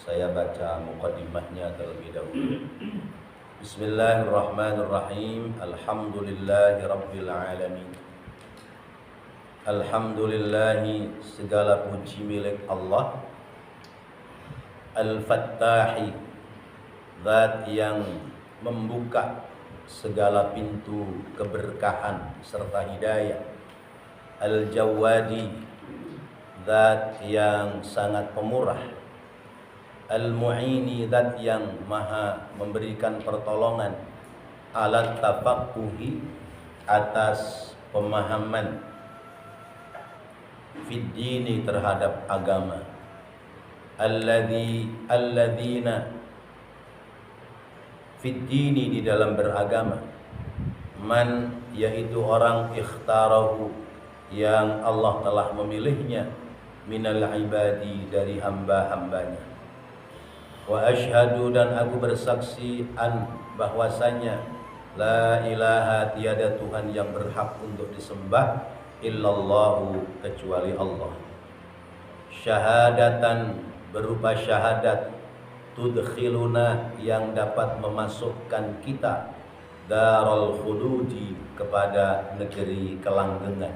Saya baca muqaddimahnya terlebih dahulu. Bismillahirrahmanirrahim. Alhamdulillahi rabbil alamin. Alhamdulillahi, segala puji milik Allah. Al-Fattahi, zat yang membuka segala pintu keberkahan serta hidayah. Al-Jawadi, zat yang sangat pemurah. Al-Mu'ini, zat yang maha memberikan pertolongan. Alat tafaqquhi, atas pemahaman fid dini, terhadap agama. Alladzina fid dini, di dalam beragama. Man, yaitu orang, ikhtarahu, yang Allah telah memilihnya, minal ibadi, dari hamba-hambanya. Wa asyhadu, dan aku bersaksi, bahwasanya la ilaha, tiada Tuhan yang berhak untuk disembah, illallahu, kecuali Allah. Syahadatan, berupa syahadat, tudkhiluna, yang dapat memasukkan kita, darul khuludi, kepada negeri kelanggengan.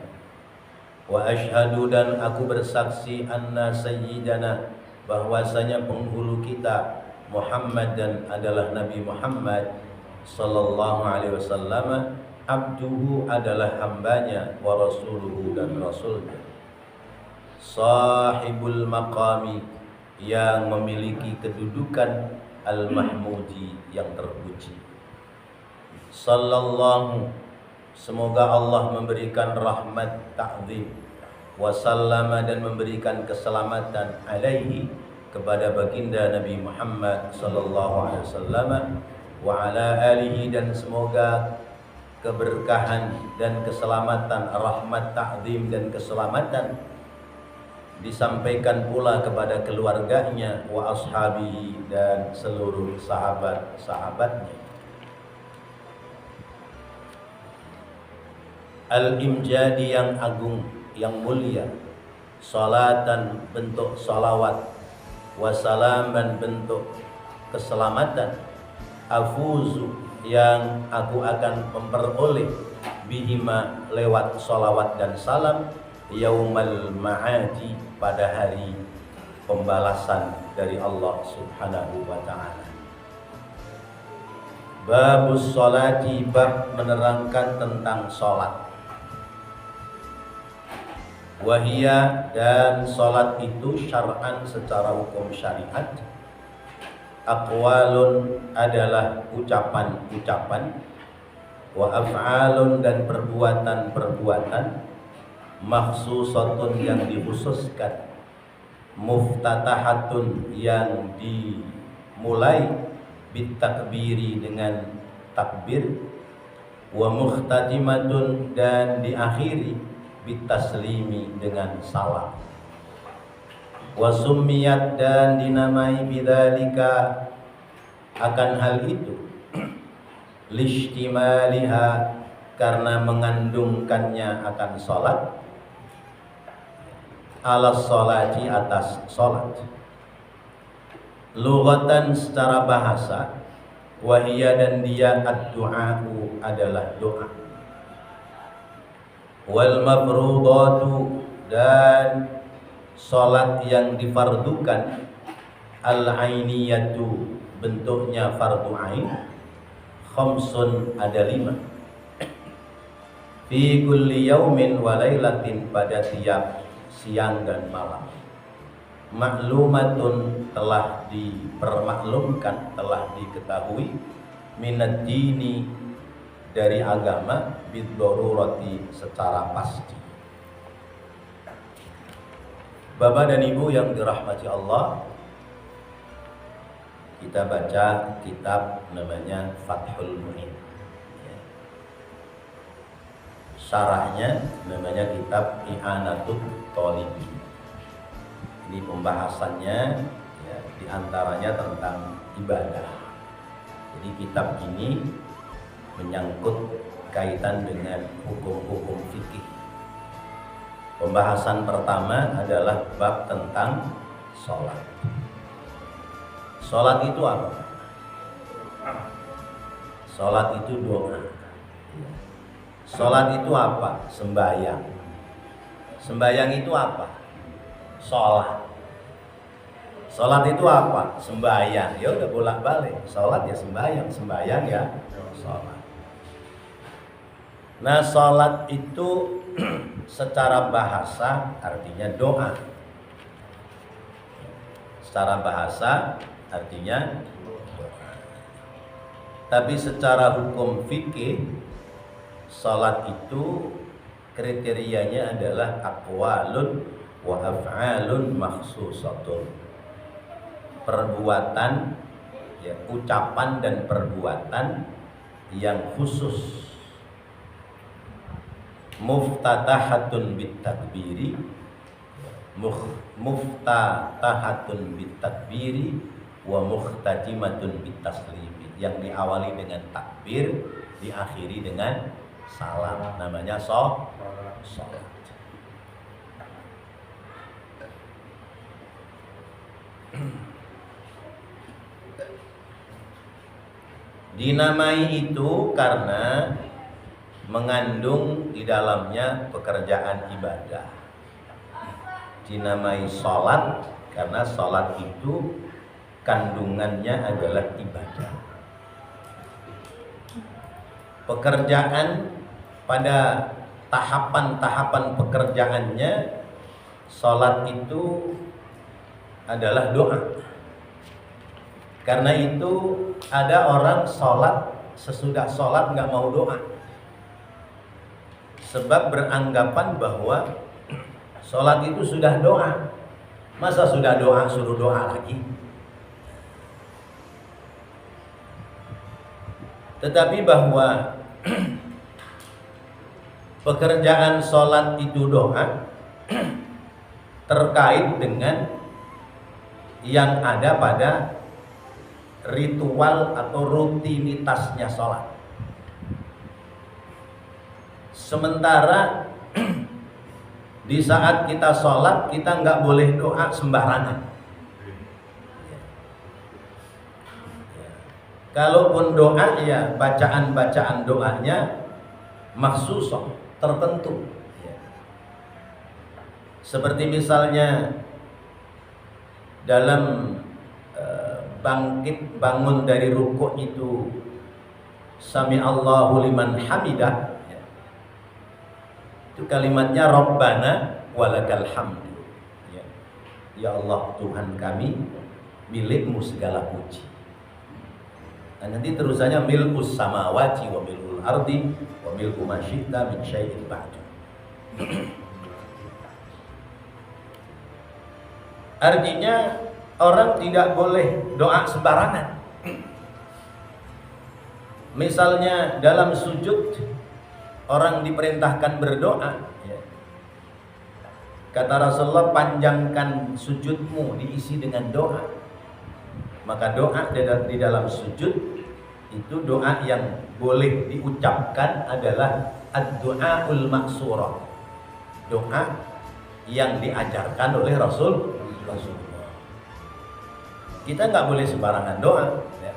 Wa asyhadu, dan aku bersaksi, anna sayyidana, bahwasanya penghulu kita Muhammad, dan adalah Nabi Muhammad sallallahu alaihi wasallam, abduhu, adalah hambanya, wa rasuluhu, dan rasulnya. Sahibul maqami, yang memiliki kedudukan, al-mahmudi, yang terpuji. Sallallahu, semoga Allah memberikan rahmat ta'zim, wasallama, dan memberikan keselamatan, alaihi, kepada baginda Nabi Muhammad sallallahu alaihi wasallam, wa ala alihi, dan semoga keberkahan dan keselamatan, rahmat ta'zim dan keselamatan disampaikan pula kepada keluarganya, wa ashabihi, dan seluruh sahabat-sahabatnya. Al-imjadi, yang agung, yang mulia. Salatan, bentuk salawat. Wasalaman, bentuk keselamatan. Afuzu, yang aku akan memperoleh, bihima, lewat salawat dan salam, yaumal ma'adi, pada hari pembalasan dari Allah subhanahu wa ta'ala. Babus sholati, bab menerangkan tentang sholat. Wahia, dan sholat itu, syar'an, secara hukum syariat. Aqwalun, adalah ucapan-ucapan. Wa af'alun, dan perbuatan-perbuatan. Makhsusatun, yang dikhususkan. Muftatahatun, yang dimulai bitakbiri, dengan takbir. Wa mukhtatimatun, dan diakhiri bitaslimi, dengan salam. Wa summiyat, dan dinamai bidzalika, akan hal itu, lishtimaliha, karena mengandungkannya akan salat, ala sholati, atas salat. Lughatan, secara bahasa. Wahia, dan dia, ad-du'a'u, adalah doa. Wal mafrudatu, dan salat yang difardukan, al-ainiyatu, bentuknya fardu ain, khamsun, ada 5. Fi kulli yaumin wa lailatin, pada tiap siang dan malam. Maklumatun, telah dipermaklumkan, telah diketahui, minad dini, dari agama, bid-darurati, secara pasti. Bapak dan Ibu yang dirahmati Allah, kita baca kitab namanya Fathul Mu'in. Syarahnya namanya kitab I'anatut Thalibin. Ini pembahasannya, ya, diantaranya tentang ibadah. Jadi kitab ini menyangkut kaitan dengan hukum-hukum fikih. Pembahasan pertama adalah bab tentang sholat. Sholat itu apa? Sholat itu doa. Sholat itu apa? Sembahyang. Sembahyang itu apa? Sholat. Sholat itu apa? Sembahyang. Ya udah bolak-balik. Sholat ya sembahyang, sembahyang ya sholat. Nah, sholat itu secara bahasa artinya doa. Secara bahasa artinya doa. Tapi secara hukum fikih, sholat itu kriterianya adalah aqwalun wa af'alun makhsusatun. Perbuatan, ya, ucapan dan perbuatan yang khusus. Muftatahatun bitakbiri, muftatahatun bitakbiri wa muhtatimatun bitaslimi. Yang diawali dengan takbir, diakhiri dengan salam. Namanya sholat. Dinamai itu karena mengandung di dalamnya pekerjaan ibadah. Dinamai sholat karena sholat itu kandungannya adalah ibadah. Pekerjaan pada tahapan-tahapan pekerjaannya, sholat itu adalah doa. Karena itu ada orang sholat, sesudah sholat nggak mau doa. Sebab beranggapan bahwa sholat itu sudah doa. Masa sudah doa suruh doa lagi? Tetapi bahwa pekerjaan sholat itu doa terkait dengan yang ada pada ritual atau rutinitasnya sholat. Sementara di saat kita sholat, kita nggak boleh doa sembarangan. Kalaupun doa, ya bacaan-bacaan doanya maksusah, tertentu. Seperti misalnya dalam bangkit bangun dari rukuk itu, Sami Allahu liman hamidah. Itu kalimatnya Rabbana walakal hamdu. Ya Allah Tuhan kami, milikmu segala puji. Dan nanti terusannya milkus samawati wa milkul ardi wa milku ma syi'ta min syai'in ba'du. Artinya orang tidak boleh doa sembarangan. Misalnya dalam sujud, orang diperintahkan berdoa, ya. Kata Rasulullah, panjangkan sujudmu, diisi dengan doa. Maka doa di dalam sujud itu doa yang boleh diucapkan adalah ad-du'aul maksurah. Doa yang diajarkan oleh Rasulullah. Kita nggak boleh sembarangan doa, ya.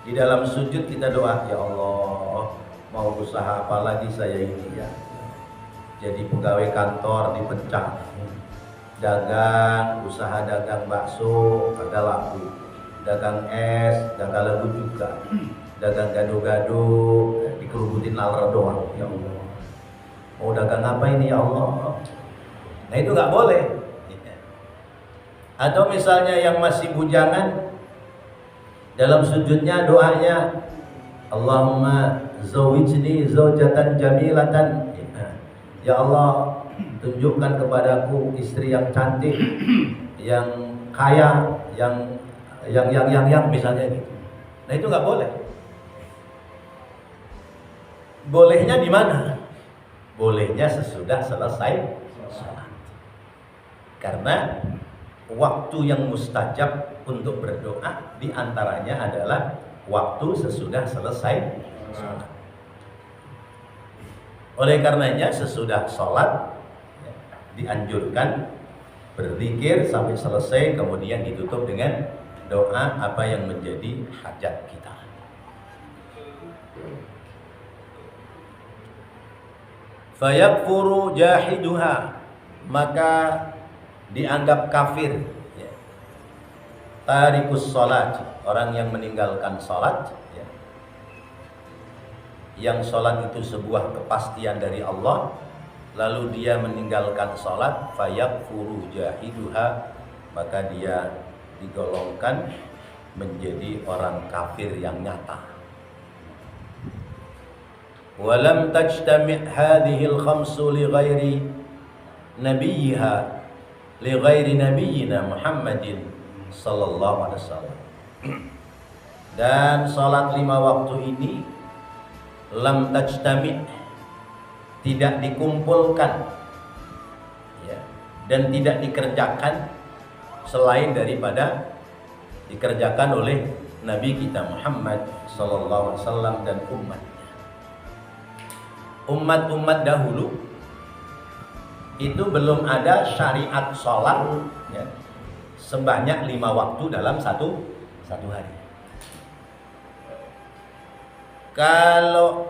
Di dalam sujud kita doa, ya Allah, mau usaha apa lagi saya ini, ya. Jadi pegawai kantor dipecat, dagang, usaha dagang bakso kagak laku, dagang es kagak laku juga, dagang gado-gado dikerubutin laler doang, ya Allah. Mau dagang apa ini, ya Allah? Nah itu nggak boleh. Atau misalnya yang masih bujangan, dalam sujudnya doanya, Allahumma zawijni zaujatan jamilatan. Ya Allah, tunjukkan kepadaku istri yang cantik, yang kaya, yang misalnya gitu. Nah itu nggak boleh. Bolehnya di mana? Bolehnya sesudah selesai sholat. Karena waktu yang mustajab untuk berdoa diantaranya adalah waktu sesudah selesai sholat. Oleh karenanya sesudah sholat dianjurkan berzikir sampai selesai, kemudian ditutup dengan doa apa yang menjadi hajat kita. Fayakfuru jahiduha, maka dianggap kafir, ya. Tarikus sholat, orang yang meninggalkan sholat, ya. Yang sholat itu sebuah kepastian dari Allah, lalu dia meninggalkan sholat, fayakfuru jahiduha, maka dia digolongkan menjadi orang kafir yang nyata. Walam tajtami' hadhihi al-khamsu li ghairi nabiyha li ghairi nabiyyina Muhammadin sallallahu alaihi wasallam. Dan salat 5 waktu ini lam tajtami', tidak dikumpulkan, ya, dan tidak dikerjakan selain daripada dikerjakan oleh Nabi kita Muhammad sallallahu alaihi wasallam dan umatnya. Umat-umat dahulu itu belum ada syariat sholat, ya, sebanyak 5 waktu dalam satu hari. Kalau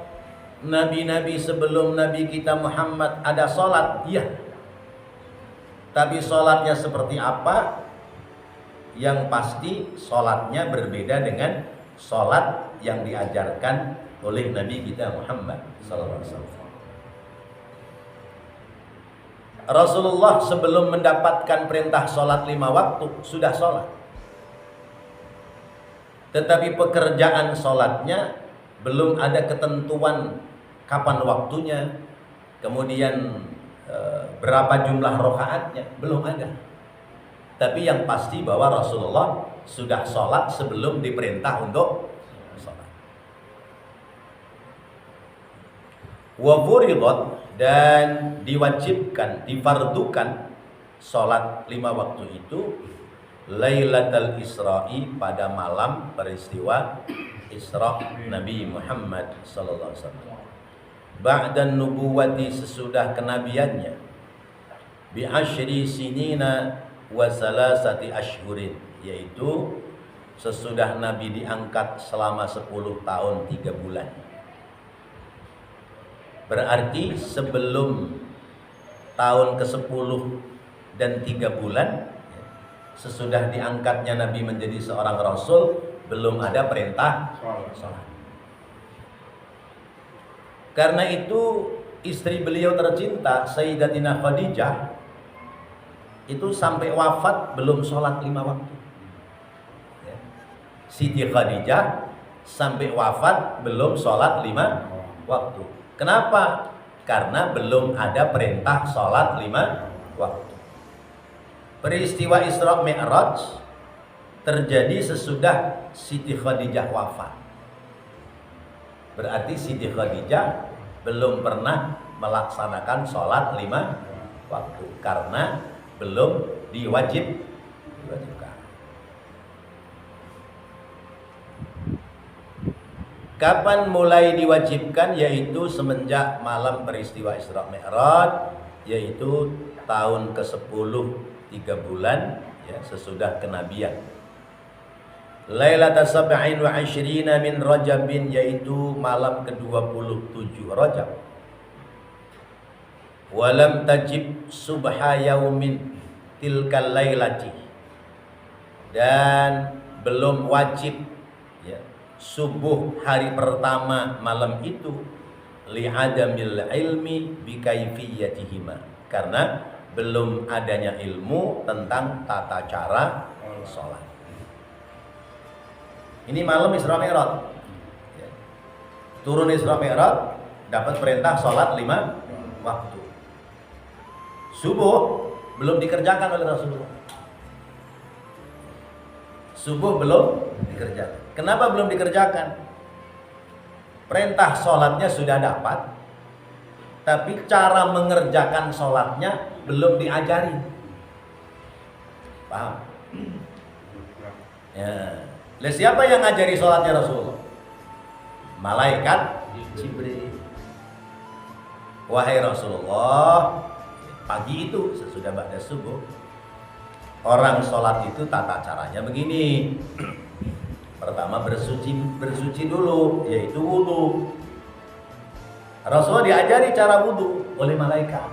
nabi-nabi sebelum Nabi kita Muhammad ada sholat, ya, tapi sholatnya seperti apa? Yang pasti sholatnya berbeda dengan sholat yang diajarkan oleh Nabi kita Muhammad sallallahu alaihi wasallam. Rasulullah sebelum mendapatkan perintah sholat 5 waktu sudah sholat, tetapi pekerjaan sholatnya belum ada ketentuan kapan waktunya, kemudian berapa jumlah rakaatnya, belum ada. Tapi yang pasti bahwa Rasulullah sudah sholat sebelum diperintah untuk sholat. Wa furidat, dan diwajibkan, difardukan sholat 5 waktu itu Lailatul Isra'i, pada malam peristiwa Isra Nabi Muhammad sallallahu alaihi wasallam. Ba'dan nubuwati, sesudah kenabiannya, bi asyri sinina wa salasati ashhurin, yaitu sesudah Nabi diangkat selama 10 tahun 3 bulan. Berarti sebelum tahun ke-10 dan 3 bulan, sesudah diangkatnya Nabi menjadi seorang Rasul, belum ada perintah sholat. Karena itu istri beliau tercinta Sayyidatina Khadijah itu sampai wafat belum sholat 5 waktu. Siti Khadijah sampai wafat belum sholat 5 waktu. Kenapa? Karena belum ada perintah sholat 5 waktu. Peristiwa Isra Mi'raj terjadi sesudah Siti Khadijah wafat. Berarti Siti Khadijah belum pernah melaksanakan sholat 5 waktu karena belum diwajibkan. Kapan mulai diwajibkan? Yaitu semenjak malam peristiwa Isra Mi'raj, yaitu tahun ke-10 3 bulan, ya, sesudah kenabian. Lailatul sab'in wa 'ishrina min Rajabin, yaitu malam ke-27 Rajab. Walam tajib subha yaumin tilkal lailati, dan belum wajib, ya, subuh hari pertama malam itu, li'adamil ilmi bikaifiyatihima, karena belum adanya ilmu tentang tata cara sholat. Ini malam Isra Mi'raj, ya. Turun Isra Mi'raj, dapat perintah sholat 5 waktu. Subuh belum dikerjakan oleh Rasulullah. Subuh belum dikerjakan. Kenapa belum dikerjakan? Perintah sholatnya sudah dapat, tapi cara mengerjakan sholatnya belum diajarin. Paham? Ya. Lah siapa yang ngajari sholatnya Rasulullah? Malaikat Jibril. Wahai Rasulullah, pagi itu sesudah ba'da subuh, Orang sholat itu tata caranya begini. Pertama bersuci dulu, yaitu wudu. Rasulullah diajari cara wudu oleh malaikat.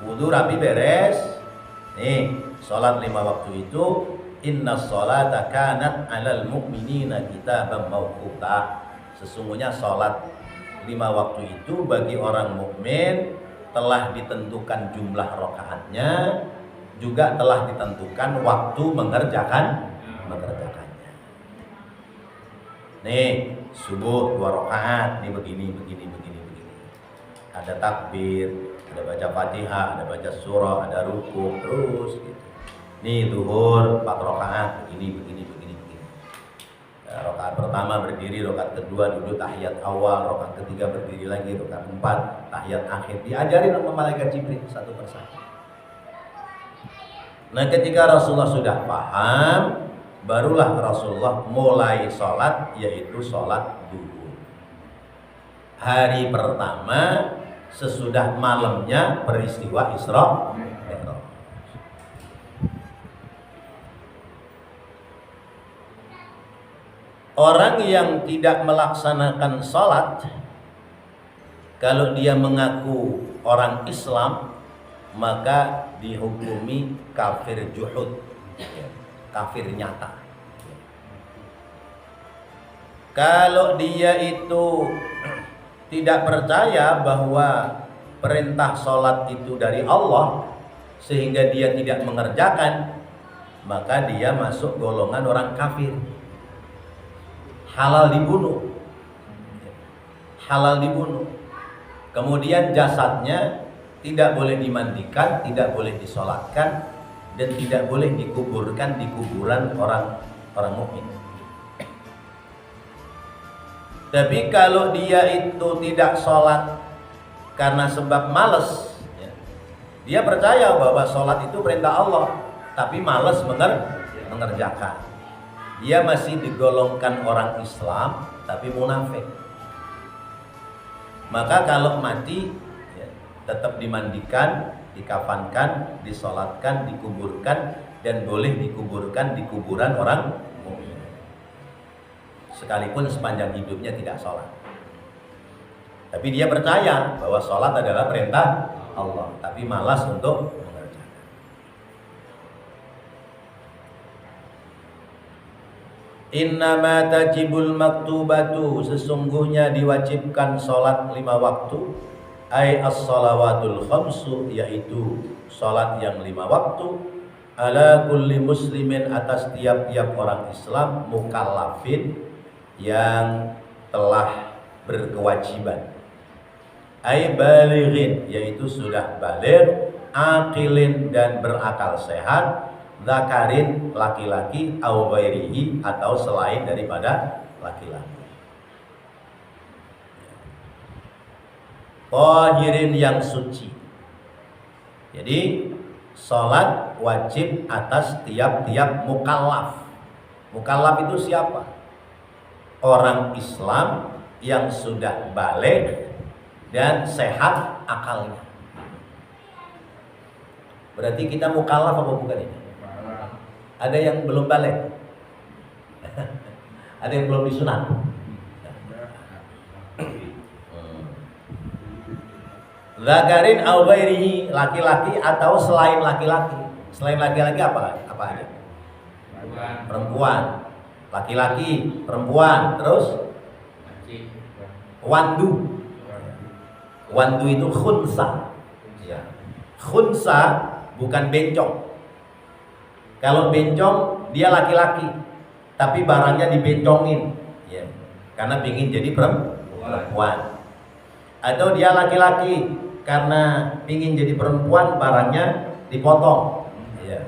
Wudu rapi beres. Nih, sholat 5 waktu itu, inna sholata kanat 'alal mu'minina kitaban mawquta. Sesungguhnya sholat 5 waktu itu bagi orang mukmin telah ditentukan jumlah rakaatnya, juga telah ditentukan waktu mengerjakannya. Nih, subuh 2 rakaat, nih begini. Ada takbir, ada baca Fatihah, ada baca surah, ada ruku, terus gitu. Nih zuhur 4 rakaat, begini. Rakaat pertama berdiri, rakaat kedua duduk tahiyat awal, rakaat ketiga berdiri lagi, rakaat keempat tahiyat akhir. Diajarin sama malaikat Jibril satu persatu. Nah, ketika Rasulullah sudah paham, barulah Rasulullah mulai sholat, yaitu sholat duhur. Hari pertama sesudah malamnya peristiwa Isra Mi'raj. Orang yang tidak melaksanakan sholat, kalau dia mengaku orang Islam, maka dihukumi kafir juhud, kafir nyata. Kalau dia itu tidak percaya bahwa perintah sholat itu dari Allah, sehingga dia tidak mengerjakan, maka dia masuk golongan orang kafir. Halal dibunuh. Kemudian jasadnya tidak boleh dimandikan, tidak boleh disolatkan, dan tidak boleh dikuburkan di kuburan orang mukmin. Tapi kalau dia itu tidak sholat karena sebab malas, dia percaya bahwa sholat itu perintah Allah, tapi malas mengerjakan. Dia masih digolongkan orang Islam, tapi munafik. Maka kalau mati, tetap dimandikan, dikafankan, disolatkan, dikuburkan, dan boleh dikuburkan di kuburan orang mukmin, sekalipun sepanjang hidupnya tidak sholat. Tapi dia percaya bahwa sholat adalah perintah Allah, tapi malas untuk mengerjakan. Innama tajibul maktubatu, sesungguhnya diwajibkan sholat 5 waktu. Ay as-salawatul khamsu, yaitu sholat yang 5 waktu. Ala kulli muslimin, atas tiap-tiap orang Islam, mukallafin, yang telah berkewajiban. Ay balighin, yaitu sudah baligh, aqilin, dan berakal sehat, zakarin, laki-laki, au ghairihi, atau selain daripada laki-laki. Tahirin, yang suci. Jadi sholat wajib atas tiap-tiap mukallaf. Mukallaf itu siapa? Orang Islam yang sudah baligh dan sehat akalnya. Berarti kita mukallaf apa bukan ini? Ada yang belum baligh? Ada yang belum disunat? Zakarin au ghairihi, laki-laki atau selain laki-laki. Selain laki-laki apa aja? Perempuan. Laki-laki, perempuan, terus wandu. Wandu itu khunsa. Ya. Khunsa bukan bencong. Kalau bencong dia laki-laki, tapi barangnya dibencongin, ya, karena ingin jadi perempuan. Atau dia laki-laki karena ingin jadi perempuan, barangnya dipotong, ya,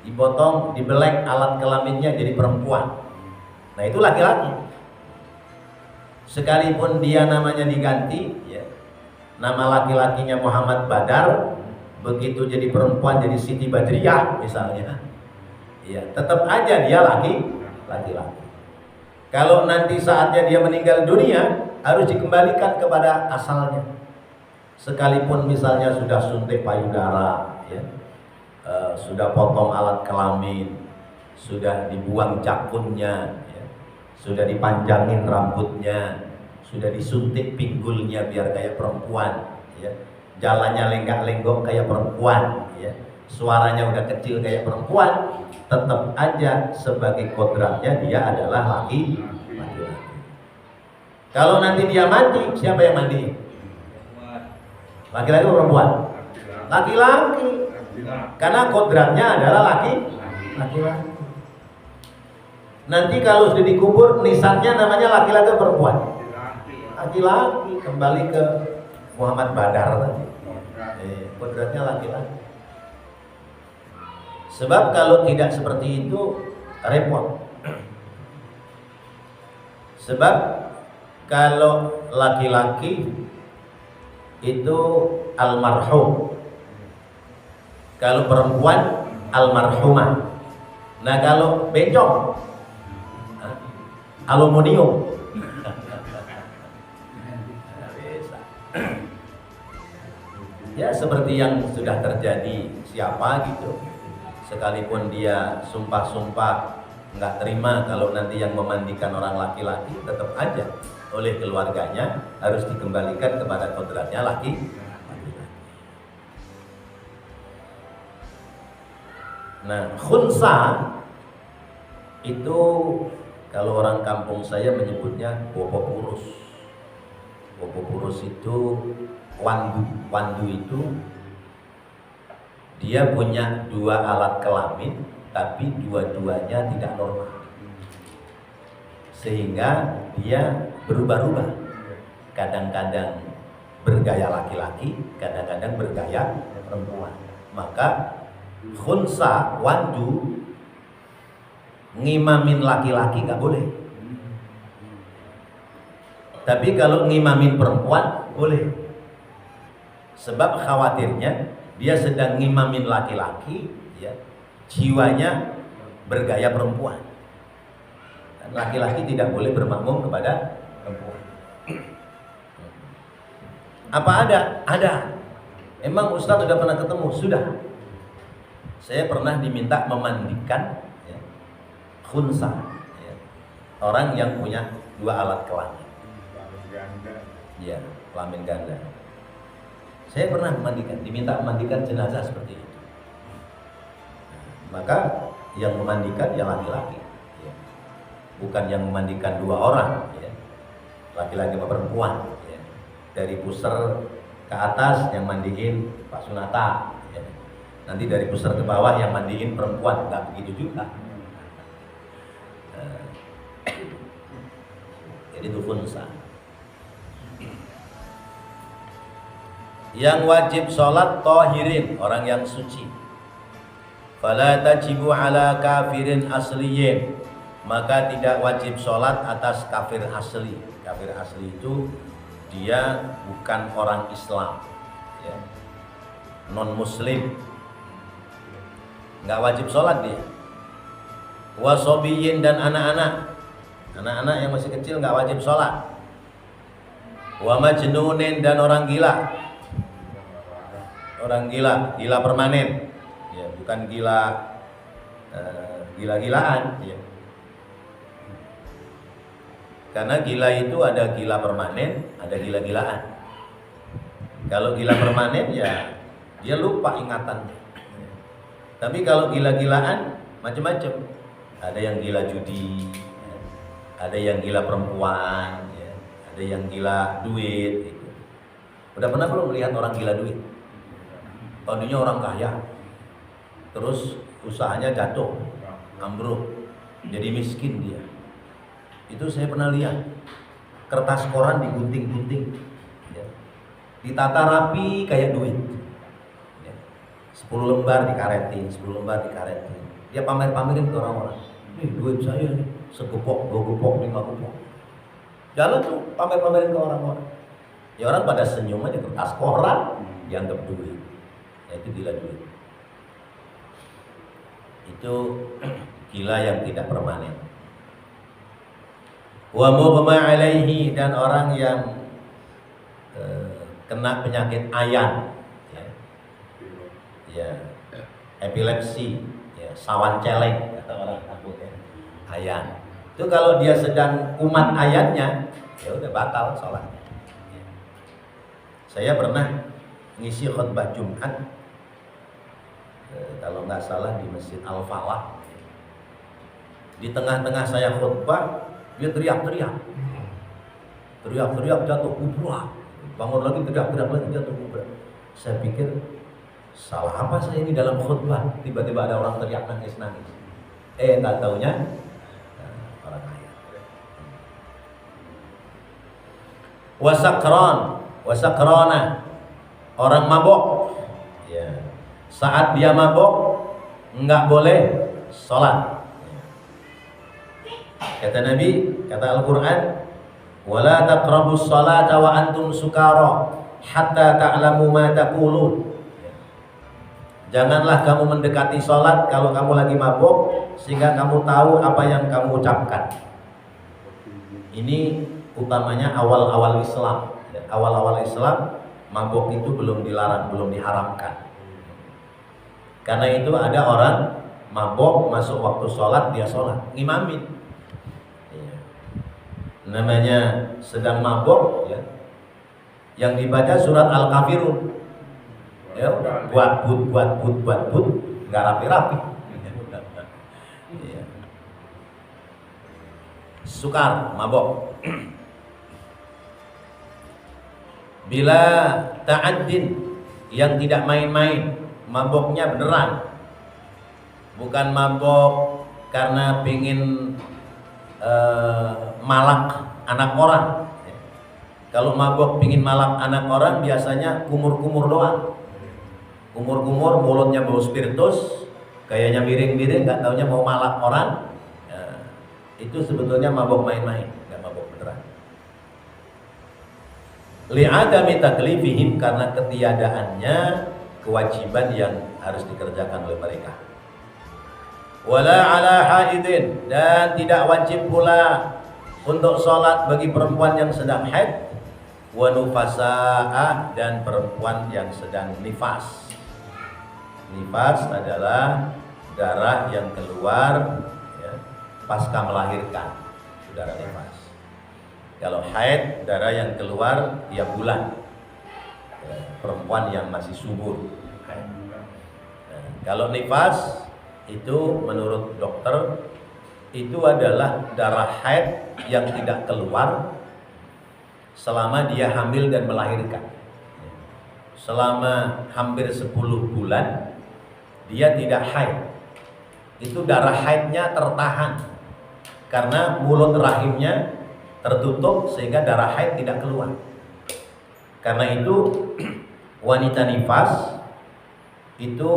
dipotong, dibelek alat kelaminnya jadi perempuan. Nah itu laki-laki. Sekalipun dia namanya diganti, ya, nama laki-lakinya Muhammad Badar, begitu jadi perempuan jadi Siti Badriyah misalnya, ya, tetap aja dia laki-laki. Kalau nanti saatnya dia meninggal dunia, harus dikembalikan kepada asalnya. Sekalipun misalnya sudah suntik payudara, ya, sudah potong alat kelamin, sudah dibuang cakunnya, ya, sudah dipanjangin rambutnya, sudah disuntik pinggulnya biar kayak perempuan, ya, jalannya lenggak-lenggok kayak perempuan, ya, suaranya udah kecil kayak perempuan, tetap aja sebagai kodratnya dia adalah laki-laki. Kalau nanti dia mati, siapa yang mandi? Laki-laki atau perempuan? Laki-laki. Karena kodratnya adalah laki-laki. Nanti kalau sudah dikubur, nisannya namanya laki-laki atau perempuan? Laki-laki. Kembali ke Muhammad Badar tadi. Kodratnya laki-laki. Sebab kalau tidak seperti itu repot. Sebab kalau laki-laki itu almarhum, kalau perempuan almarhumah. Nah kalau bencong aluminium. Ya seperti yang sudah terjadi siapa gitu, sekalipun dia sumpah-sumpah nggak terima kalau nanti yang memandikan orang laki-laki, tetap aja oleh keluarganya harus dikembalikan kepada kodratnya laki. Nah, khunsa itu kalau orang kampung saya menyebutnya bopo purus. Bopo purus itu wandu. Wandu itu dia punya dua alat kelamin, tapi dua-duanya tidak normal, sehingga dia berubah-ubah. Kadang-kadang bergaya laki-laki, kadang-kadang bergaya perempuan. Maka khunsa, wandu, ngimamin laki-laki nggak boleh. Tapi kalau ngimamin perempuan boleh. Sebab khawatirnya dia sedang ngimamin laki-laki, ya, jiwanya bergaya perempuan. Dan laki-laki tidak boleh bermakmum kepada perempuan. Apa ada? Ada. Emang Ustaz sudah pernah ketemu? Sudah. Saya pernah diminta memandikan, ya, khunsa, ya, orang yang punya dua alat kelamin. Ya, kelamin ganda. Saya pernah memandikan, diminta memandikan jenazah seperti itu. Maka yang memandikan ya laki-laki, ya. Bukan yang memandikan dua orang, ya. Laki-laki sama perempuan, ya. Dari pusar ke atas yang mandiin Pak Sunata, ya. Nanti dari pusar ke bawah yang mandiin perempuan, nggak begitu juga. Jadi itu khunsa. Yang wajib sholat tahirin, orang yang suci. Fala tajibu ala kafirin asliyin, maka tidak wajib sholat atas kafir asli. Kafir asli itu dia bukan orang Islam, ya, non muslim, nggak wajib sholat dia. Wasobiyin dan anak-anak yang masih kecil nggak wajib sholat. Wa majnunin dan orang gila. Orang gila permanen, ya, bukan gila-gilaan, ya. Karena gila itu ada gila permanen, ada gila-gilaan. Kalau gila permanen ya dia lupa ingatannya. Tapi kalau gila-gilaan macam-macam. Ada yang gila judi, ya. Ada yang gila perempuan, ya. Ada yang gila duit. Gitu. Udah pernah belum melihat orang gila duit? Tadinya orang kaya, terus usahanya jatuh, ambruk, jadi miskin dia. Itu saya pernah lihat, kertas koran digunting-gunting, ya. Ditata rapi kayak duit, ya. 10 lembar dikaretin, 10 lembar dikaretin. Dia pamer-pamerin ke orang-orang, nih duit saya nih, segepok, 2 gepok, 5 gepok. Jalan tuh pamer-pamerin ke orang-orang. Ya orang pada senyum aja, kertas koran dianggap duit. Itu gila duit. Itu gila yang tidak permanen. Wa mughma alaihi, dan orang yang kena penyakit ayan, ya. Ya. epilepsi, ya, sawan celeng kata orang kampung ya, ayan. Itu kalau dia sedang kumat ayannya, ya udah batal sholatnya. Ya. Saya pernah ngisi khutbah Jumat, kalau nggak salah di Masjid Al-Falah. Di tengah-tengah saya khutbah, dia teriak-teriak jatuh kubra, bangun lagi teriak-teriak lagi jatuh kubra. Saya pikir salah apa saya ini dalam khutbah, tiba-tiba ada orang teriak nangis. Nggak taunya orang kaya. Wasakrona, orang mabok. Ya. Saat dia mabok nggak boleh sholat. Kata Nabi, kata Al-Quran, wala taqrabus sholata wa antum sukara hatta ta'lamu ma taqulun. Janganlah kamu mendekati sholat kalau kamu lagi mabuk, sehingga kamu tahu apa yang kamu ucapkan. Ini utamanya awal-awal Islam. Awal-awal Islam, mabuk itu belum dilarang, belum diharamkan. Karena itu ada orang mabuk masuk waktu sholat, dia sholat, ngimamin. Namanya sedang mabuk, ya, yang dibaca surat Al-Kafirun, ya udah buat nggak rapi-rapi. Ya. Sukar, mabuk. Bila ta'addin, yang tidak main-main, mabuknya beneran, bukan mabuk karena pingin malak anak orang. Kalau mabuk pingin malak anak orang, biasanya kumur-kumur doang. Kumur-kumur, mulutnya bau spiritus, kayaknya miring-miring, nggak taunya mau malak orang. Itu sebetulnya mabuk main-main, nggak mabuk beneran. Li'adami taklifihim, karena ketiadaannya kewajiban yang harus dikerjakan oleh mereka. Wala ala haidin, dan tidak wajib pula untuk sholat bagi perempuan yang sedang haid, wa nufasa'ah, dan perempuan yang sedang nifas. Nifas adalah darah yang keluar, ya, pasca melahirkan, itu darah nifas. Kalau haid, darah yang keluar tiap bulan, ya, perempuan yang masih subur. Kalau nifas itu menurut dokter itu adalah darah haid yang tidak keluar selama dia hamil dan melahirkan. Selama hampir 10 bulan dia tidak haid. Itu darah haidnya tertahan karena mulut rahimnya tertutup sehingga darah haid tidak keluar. Karena itu wanita nifas itu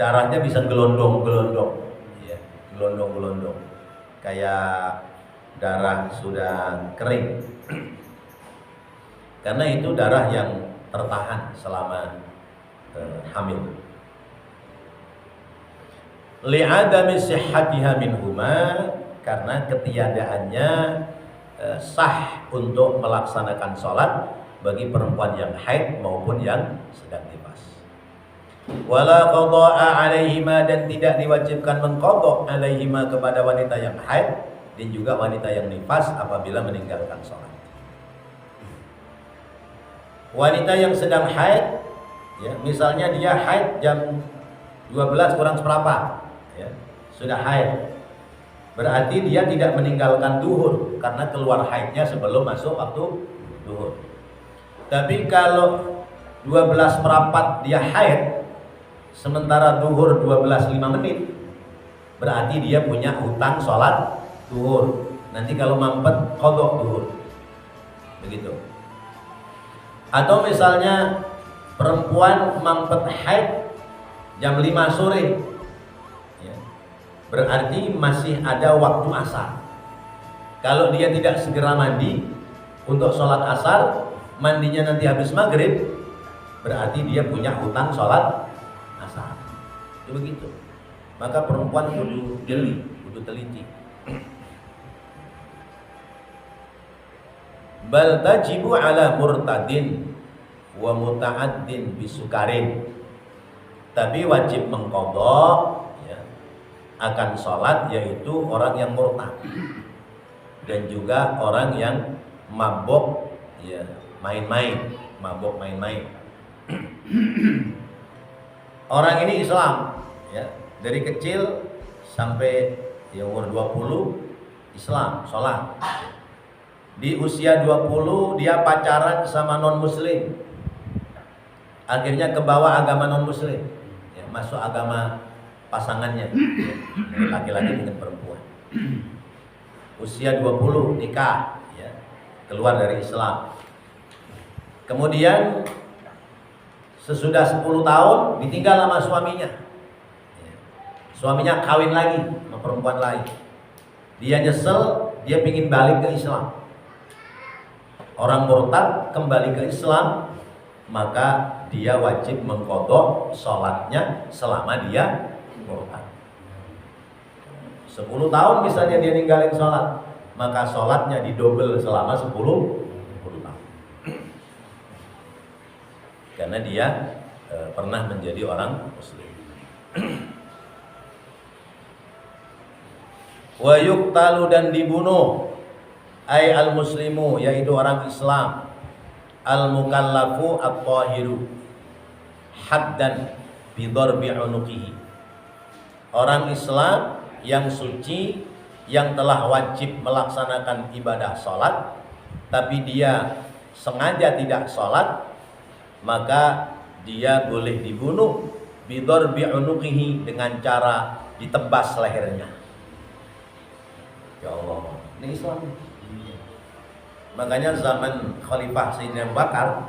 darahnya bisa gelondong-gelondong, ya, gelondong-gelondong, kayak darah sudah kering. Karena itu darah yang tertahan selama hamil. Li'adami sihhatiha minhuma, karena ketiadaannya sah untuk melaksanakan sholat bagi perempuan yang haid maupun yang sedang nifas. Wala qada'a alaihima, dan tidak diwajibkan mengqadha alaihima kepada wanita yang haid dan juga wanita yang nifas apabila meninggalkan sholat. Wanita yang sedang haid, ya, misalnya dia haid jam 12 kurang seperempat, ya, sudah haid, berarti dia tidak meninggalkan duhur karena keluar haidnya sebelum masuk waktu duhur. Tapi kalau 12:04 dia haid, sementara duhur 12:05, berarti dia punya hutang sholat duhur. Nanti kalau mampet qadha duhur, begitu. Atau misalnya perempuan mampet haid jam 5 sore, ya, berarti masih ada waktu asar. Kalau dia tidak segera mandi untuk sholat asar, mandinya nanti habis maghrib, berarti dia punya hutang sholat asar. Itu begitu. Maka perempuan kudu jeli, kudu teliti. Bal tajibu ala murtadin wa muta'addin bisukarin. Tapi wajib mengqadha ya, akan sholat yaitu orang yang murtad dan juga orang yang mabuk ya, main-main, mabuk main-main. Orang ini Islam ya, dari kecil sampai ya umur 20 Islam, sholat. Di usia 20 dia pacaran sama non muslim. Akhirnya kebawa agama non muslim. Ya, masuk agama pasangannya. Ya, laki-laki dengan perempuan. Usia 20 nikah ya, keluar dari Islam. Kemudian sesudah 10 tahun ditinggal sama suaminya. Ya, suaminya kawin lagi sama perempuan lain. Dia nyesel, dia ingin balik ke Islam. Orang murtad kembali ke Islam, maka dia wajib mengqadha sholatnya selama dia murtad. 10 tahun misalnya dia ninggalin sholat, maka sholatnya didobel selama 10 tahun. Karena dia pernah menjadi orang muslim. Wa yuqtalu, dan dibunuh ay al-muslimu, yaitu orang Islam, al-mukallafu at-tahiru haddan bidarbi unuqihi, orang Islam yang suci yang telah wajib melaksanakan ibadah sholat tapi dia sengaja tidak sholat, maka dia boleh dibunuh bidarbi unuqihi, dengan cara ditebas lehernya. Ya Allah, ini Islam. Makanya zaman Khalifah Sayyidina Abu Bakar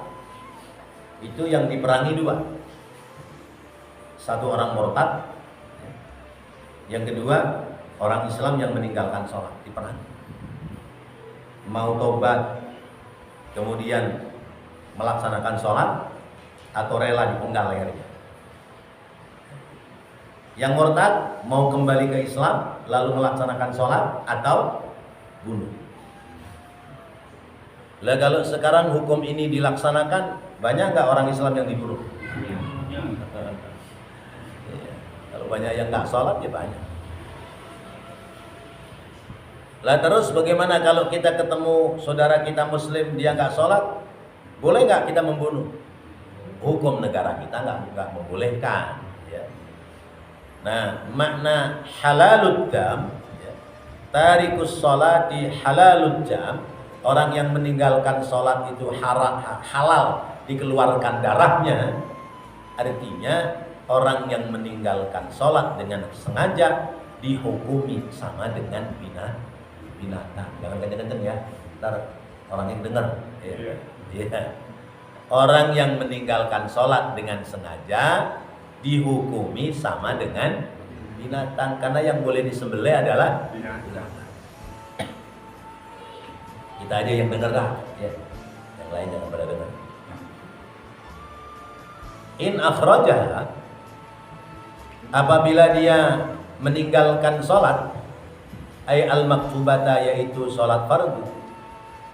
itu yang diperangi 2. Satu orang murtad, yang kedua orang Islam yang meninggalkan sholat, diperangi. Mau tobat kemudian melaksanakan sholat atau rela dipenggal lehernya. Yang murtad mau kembali ke Islam lalu melaksanakan sholat atau bunuh. Lah kalau sekarang hukum ini dilaksanakan, banyak nggak orang Islam yang dibunuh? Ya. Kalau banyak yang nggak sholat ya banyak. Lah terus bagaimana kalau kita ketemu saudara kita Muslim dia nggak sholat, boleh nggak kita membunuh? Hukum negara kita nggak membolehkan. Ya. Nah makna halalud dam, ya, tarikus sholati halalud dam, orang yang meninggalkan sholat itu halal dikeluarkan darahnya. Artinya orang yang meninggalkan sholat dengan sengaja dihukumi sama dengan binatang. Jangan kenceng-kenceng ya, ntar orang yang dengar. Ya. Ya. Orang yang meninggalkan sholat dengan sengaja dihukumi sama dengan binatang, karena yang boleh disembelih adalah binatang. Kita aja yang dengar lah, ya. Yang lain jangan pada dengar. In akhrajaha, apabila dia meninggalkan sholat, ay al-maktubata, yaitu sholat fardu,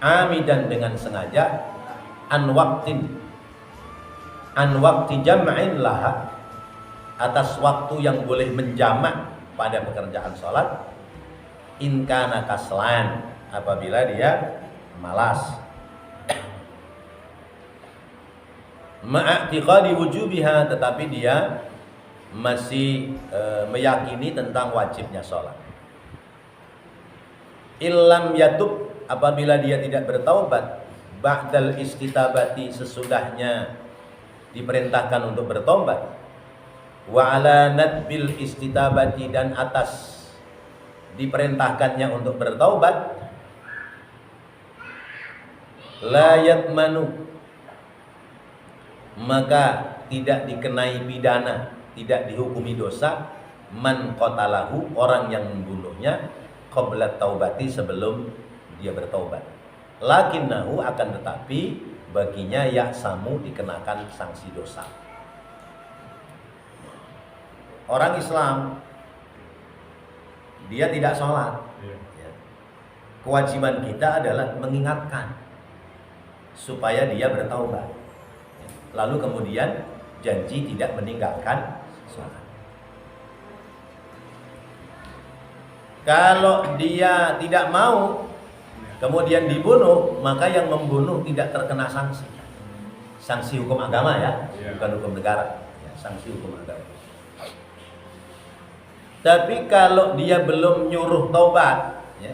amidan, dengan sengaja, an wakti jam'in laha, atas waktu yang boleh menjamak pada pekerjaan sholat, in kana kaslan, apabila dia malas, ma'atiqadi wujubiha, tetapi dia masih meyakini tentang wajibnya sholat. Illam yatub, apabila dia tidak bertaubat, ba'dal istitabati, sesudahnya diperintahkan untuk bertaubat, wa ala nadbil istitabati, dan atas diperintahkannya untuk bertaubat, la yatmanu, maka tidak dikenai pidana, tidak dihukumi dosa, man qatalahu, orang yang membunuhnya, qabla taubati, sebelum dia bertaubat. Lakinnahu, akan tetapi baginya ya'samu, dikenakan sanksi dosa. Orang Islam dia tidak sholat, kewajiban kita adalah mengingatkan supaya dia bertaubat. Lalu kemudian janji tidak meninggalkan sholat. Kalau dia tidak mau kemudian dibunuh, maka yang membunuh tidak terkena sanksi. Sanksi hukum agama ya, bukan hukum negara. Ya, sanksi hukum agama. Tapi kalau dia belum nyuruh taubat, ya,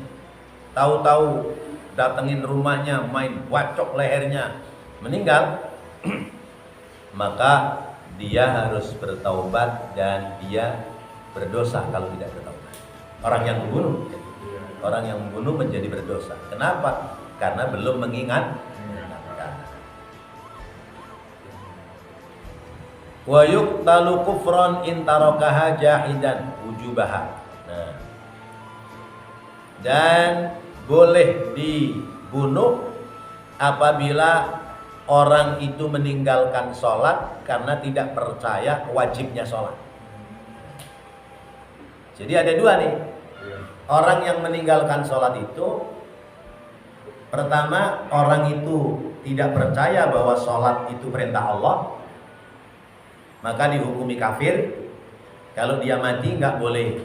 tahu-tahu datengin rumahnya, main bacok lehernya, meninggal, maka dia harus bertaubat dan dia berdosa kalau tidak bertaubat. Orang yang membunuh menjadi berdosa. Kenapa? Karena belum mengingatkan. Wa yuqtalu kufran in tarakaha jahidan wujubaha. Nah. Dan boleh dibunuh apabila orang itu meninggalkan sholat karena tidak percaya wajibnya sholat. Jadi ada dua nih. Orang yang meninggalkan sholat itu, pertama, orang itu tidak percaya bahwa sholat itu perintah Allah, maka dihukumi kafir. Kalau dia mati nggak boleh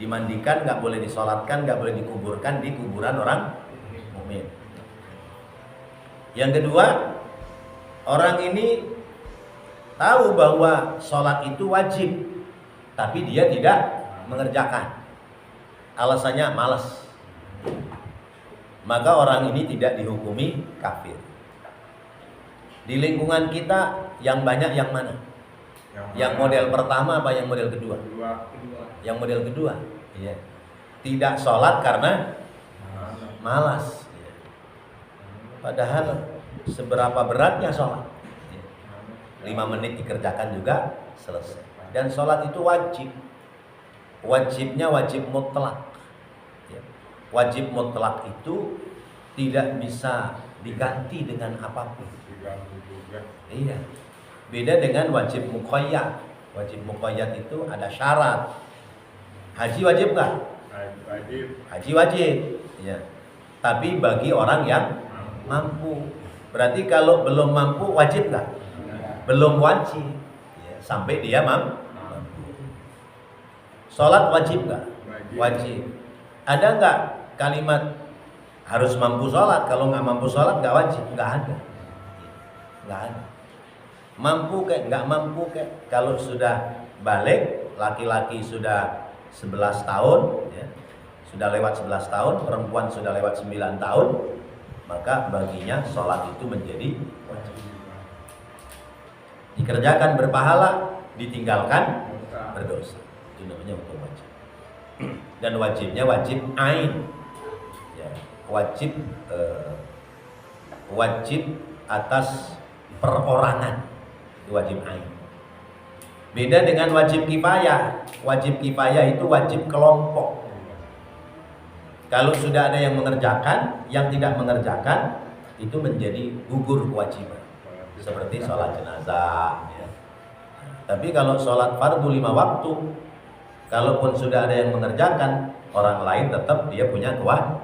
dimandikan, nggak boleh disolatkan, nggak boleh dikuburkan di kuburan orang mukmin. Yang kedua, orang ini tahu bahwa sholat itu wajib, tapi dia tidak mengerjakan. Alasannya malas. Maka orang ini tidak dihukumi kafir. Di lingkungan kita yang banyak yang mana? Yang model pertama apa yang model kedua? Yang model kedua. Iya. Tidak sholat karena malas. Padahal seberapa beratnya sholat? 5 menit dikerjakan juga selesai. Dan sholat itu wajib. Wajibnya wajib mutlak. Wajib mutlak itu tidak bisa diganti dengan apapun. Iya. Beda dengan wajib muqayyad. Wajib muqayyad itu ada syarat. Haji wajib nggak? Wajib. Haji wajib. Iya. Tapi bagi orang yang mampu. Berarti kalau belum mampu wajib nggak? Belum wajib. Ya, sampai dia mampu. Sholat wajib nggak? Wajib. Ada nggak kalimat harus mampu sholat? Kalau nggak mampu sholat nggak wajib? Nggak ada. Nggak ada. Mampu kayak nggak mampu kayak. Kalau sudah balik, laki-laki sudah 11 tahun, ya, sudah lewat 11 tahun, perempuan sudah lewat 9 tahun, maka baginya sholat itu menjadi wajib. Dikerjakan berpahala, ditinggalkan berdosa. Itu namanya hukum wajib. Dan wajibnya wajib ain, ya, wajib atas perorangan, itu wajib ain. Beda dengan wajib kifayah. Wajib kifayah itu wajib kelompok. Kalau sudah ada yang mengerjakan, yang tidak mengerjakan itu menjadi gugur kewajiban. Seperti sholat jenazah, ya. Tapi kalau sholat fardu 5 waktu, kalaupun sudah ada yang mengerjakan, orang lain tetap dia punya kewajiban.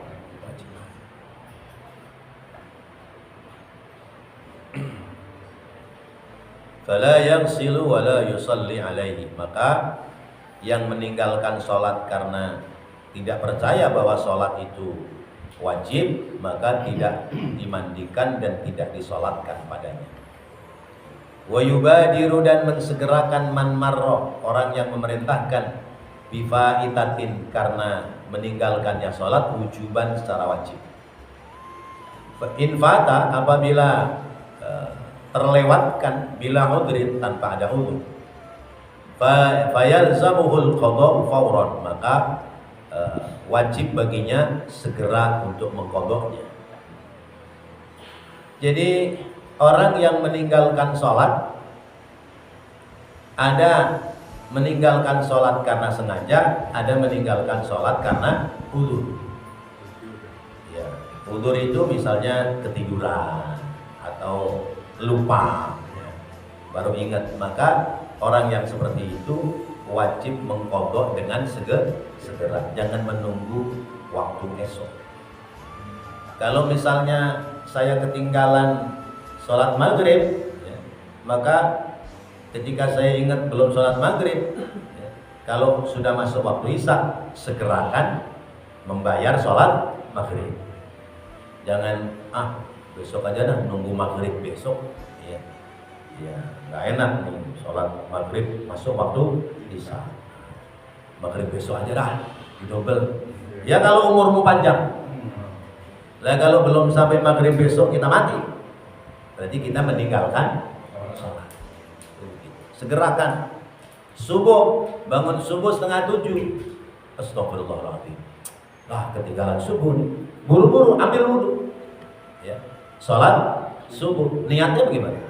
Fala yaghsilu wa la yusalli alaihi. Maka yang meninggalkan sholat karena tidak percaya bahwa sholat itu wajib, maka tidak dimandikan dan tidak disolatkan padanya. Wa yubadiru, dan mensegerakan man marro, orang yang memerintahkan bifaitatin, karena meninggalkannya sholat wujuban secara wajib. Infata, apabila terlewatkan bila udrin, tanpa ada udzur, fayalzamuhul qada'u fawran, maka wajib baginya segera untuk mengqadanya. Jadi orang yang meninggalkan sholat, ada meninggalkan sholat karena sengaja, ada meninggalkan sholat karena udzur. Ya, udzur itu misalnya ketiduran atau lupa, ya, baru ingat. Maka orang yang seperti itu wajib mengqadha dengan segera, jangan menunggu waktu esok. Kalau misalnya saya ketinggalan sholat maghrib, ya, maka ketika saya ingat belum sholat maghrib, ya, kalau sudah masuk waktu isya, segerakan membayar sholat maghrib. Jangan besok aja dah, nunggu maghrib besok. Ya, nggak enak nih sholat maghrib masuk waktu isya. Maghrib besok aja dah, didobel. Ya kalau umurmu panjang. Lah kalau belum sampai maghrib besok kita mati, berarti kita meninggalkan sholat. Segerakan. Subuh, bangun subuh 6:30. Astagfirullahaladzim. Ketinggalan subuh nih. Buru-buru ambil wudhu. Ya. Sholat subuh. Niatnya bagaimana?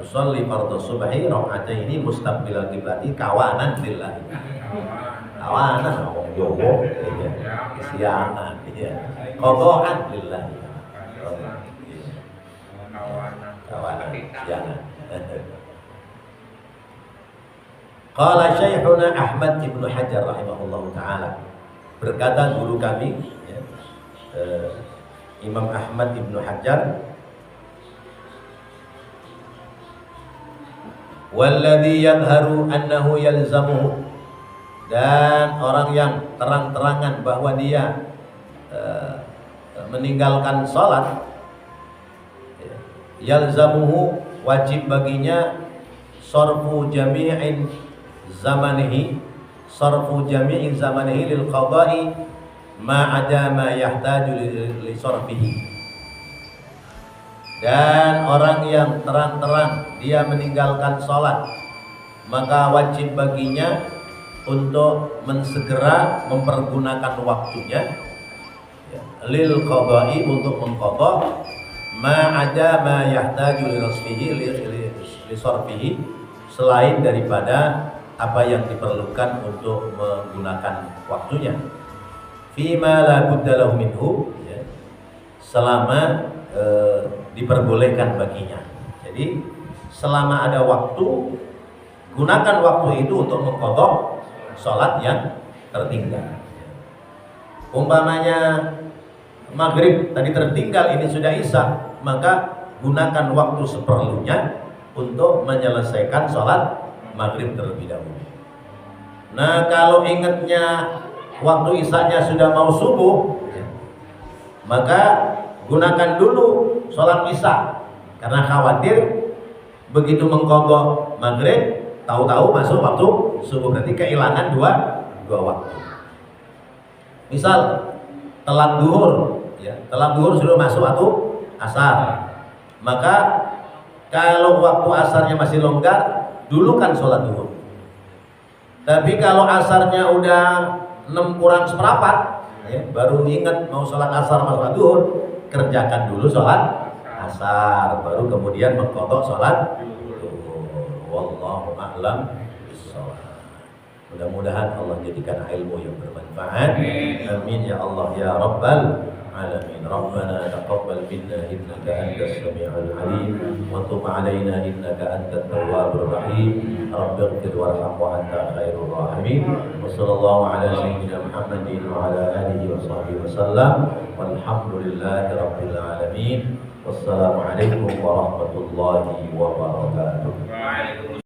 Usolli fardhu subhi raka'ataini mustaqbilal qiblati kawanan lillahi. Kawanan wong Jawa ya. Kesianan ya. Qadhaan lillahi. Kawanan kesianan. Qala Syekhuna Ahmad Ibn Hajar rahimahullahu taala, berkata guru kami ya, Imam Ahmad Ibn Hajar, walladhi yadharu annahu yalzamuhu, dan orang yang terang-terangan bahwa dia meninggalkan salat, yalzamuhu, wajib baginya sarfu jami'in zamanihi, sarfu jami'in zamanihi lil qada'i ma ada ma yahtaju li sarfihi. Dan orang yang terang-terang dia meninggalkan sholat, maka wajib baginya untuk mensegera mempergunakan waktunya lil qada'i, untuk mengqadha ma ada ma yahtaju li sarfihi, selain daripada apa yang diperlukan untuk menggunakan waktunya. Fima la budda lahu minhu, ya, selama diperbolehkan baginya. Jadi selama ada waktu, gunakan waktu itu untuk mengqadha sholat yang tertinggal. Umpamanya maghrib tadi tertinggal, ini sudah isya, maka gunakan waktu seperlunya untuk menyelesaikan sholat maghrib terlebih dahulu. Nah, kalau ingatnya waktu isyanya sudah mau subuh, maka gunakan dulu sholat isya, karena khawatir begitu mengqadha maghrib tahu-tahu masuk waktu subuh, berarti kehilangan dua waktu. Misal telat duhur, ya, telat duhur sudah masuk waktu asar, maka kalau waktu asarnya masih longgar, dulu kan sholat duhur. Tapi kalau asarnya udah 6 kurang seperempat, ya, baru ingat mau sholat asar masuk duhur, kerjakan dulu sholat asar, baru kemudian mengqadha sholat duhur. Wallahu a'lam bishawab. Mudah-mudahan Allah jadikan ilmu yang bermanfaat. Amin ya Allah ya Rabbal alamin. Rabbana taqabbal minna innaka antas samiul alim wa tub alaina innaka antat tawwabur rahim. Rabbighfir warham wa anta khairur rahimin. Wa sallallahu ala sayyidina Muhammadin wa ala alihi wa sahbihi wasallam. Walhamdulillahi rabbil alamin. Wassalamu alaikum warahmatullahi wabarakatuh.